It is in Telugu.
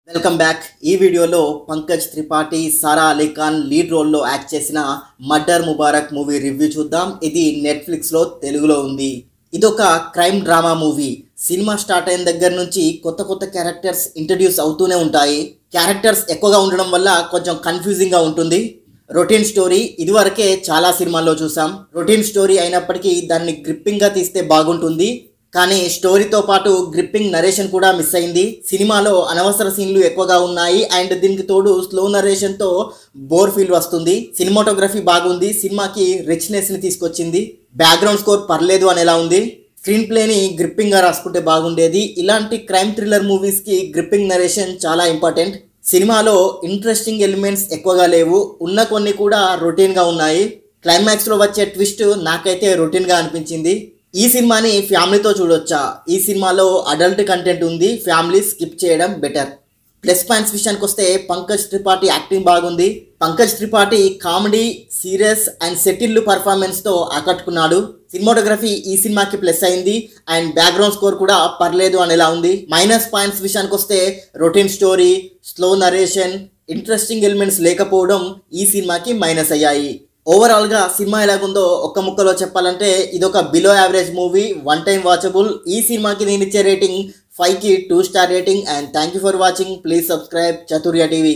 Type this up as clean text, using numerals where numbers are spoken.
Welcome back. ఈ వీడియోలో పంకజ్ త్రిపాఠి, సారా అలీ ఖాన్ లీడ్ రోల్లో యాక్ట్ చేసిన మర్డర్ ముబారక్ మూవీ రివ్యూ చూద్దాం. ఇది నెట్ఫ్లిక్స్లో తెలుగులో ఉంది. ఇదొక crime drama movie. Cinema start అయిన దగ్గర నుంచి కొత్త క్యారెక్టర్స్ ఇంట్రడ్యూస్ అవుతూనే ఉంటాయి. క్యారెక్టర్స్ ఎక్కువగా ఉండడం వల్ల కొంచెం కన్ఫ్యూజింగ్గా ఉంటుంది. రొటీన్ స్టోరీ ఇదివరకే చాలా సినిమాల్లో చూసాం. రొటీన్ స్టోరీ అయినప్పటికీ దాన్ని గ్రిప్పింగ్గా తీస్తే బాగుంటుంది. కానీ స్టోరీతో పాటు గ్రిప్పింగ్ నరేషన్ కూడా మిస్ అయింది. సినిమాలో అనవసర సీన్లు ఎక్కువగా ఉన్నాయి అండ్ దీనికి తోడు స్లో నరేషన్తో బోర్ ఫీల్ వస్తుంది. సినిమాటోగ్రఫీ బాగుంది, సినిమాకి రిచ్నెస్ని తీసుకొచ్చింది. బ్యాక్గ్రౌండ్ స్కోర్ పర్లేదు అనేలా ఉంది. స్క్రీన్ ప్లేని గ్రిప్పింగ్గా రాసుకుంటే బాగుండేది. ఇలాంటి క్రైమ్ థ్రిల్లర్ మూవీస్కి గ్రిప్పింగ్ నరేషన్ చాలా ఇంపార్టెంట్. సినిమాలో ఇంట్రెస్టింగ్ ఎలిమెంట్స్ ఎక్కువగా లేవు, ఉన్న కొన్ని కూడా రొటీన్గా ఉన్నాయి. క్లైమాక్స్లో వచ్చే ట్విస్ట్ నాకైతే రొటీన్గా అనిపించింది. ఈ సినిమాని ఫ్యామిలీతో చూడొచ్చా? ఈ సినిమాలో అడల్ట్ కంటెంట్ ఉంది, ఫ్యామిలీ స్కిప్ చేయడం బెటర్. ప్లస్ పాయింట్స్ విషయానికి వస్తే పంకజ్ త్రిపాఠి యాక్టింగ్ బాగుంది. Pankaj Tripathi comedy, serious and subtle పర్ఫార్మెన్స్తో ఆకట్టుకున్నాడు. సినిమాటోగ్రఫీ ఈ సినిమాకి ప్లస్ అయింది అండ్ బ్యాక్గ్రౌండ్ స్కోర్ కూడా పర్లేదు అనేలా ఉంది. మైనస్ పాయింట్స్ విషయానికి వస్తే routine story, slow narration, interesting elements లేకపోవడం ఈ సినిమాకి మైనస్ అయ్యాయి. ఓవరాల్గా సినిమా ఎలాగుందో ఒక్క ముక్కలో చెప్పాలంటే ఇదొక below average movie, one time watchable. ఈ సినిమాకి నేను ఇచ్చే రేటింగ్ 5కి 2 star rating. And thank you for watching. Please subscribe చతుర్య TV.